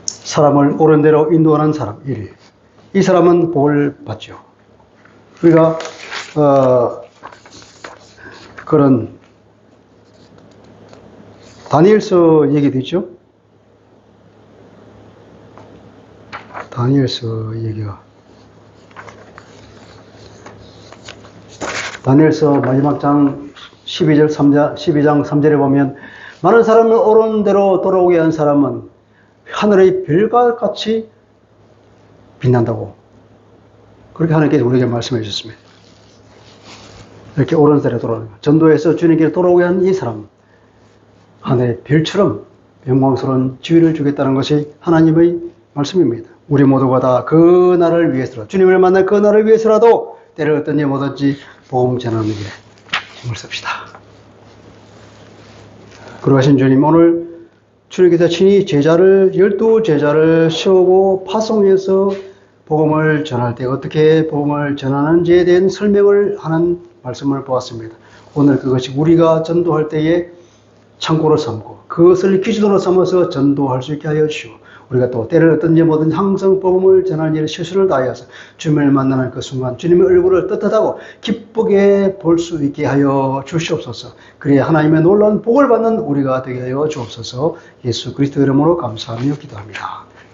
사람을 옳은 대로 인도하는 사람, 일. 이 사람은 복을 받죠. 우리가 그런 다니엘서 얘기도 있죠. 다니엘서 얘기가 다니엘서 마지막 장 12장 3절에 보면 많은 사람을 옳은 대로 돌아오게 한 사람은 하늘의 별과 같이 빛난다고 그렇게 하나님께서 우리에게 말씀해 주셨습니다. 이렇게 옳은 대로 돌아오는 것. 전도에서 주님께 돌아오게 한 이 사람 하늘의 별처럼 영광스러운 지위를 주겠다는 것이 하나님의 말씀입니다. 우리 모두가 다 그 날을 위해서라도 주님을 만날 그 날을 위해서라도 때를 어떤지 뭐든지 복음 전하는 일에 힘을 씁시다. 그러하신 주님 오늘 주님께서 친히 열두 제자를 세우고 파송해서 복음을 전할 때 어떻게 복음을 전하는지에 대한 설명을 하는 말씀을 보았습니다. 오늘 그것이 우리가 전도할 때에 참고로 삼고 그것을 기준으로 삼아서 전도할 수 있게 하여 주시오. 우리가 또 때를 어떤지 뭐든지 항상 복음을 전할 일에 최선을 다하여서 주님을 만나는 그 순간 주님의 얼굴을 떳떳하고 기쁘게 볼 수 있게 하여 주시옵소서. 그래야 하나님의 놀라운 복을 받는 우리가 되게 하여 주옵소서. 예수 그리스도 이름으로 감사하며 기도합니다.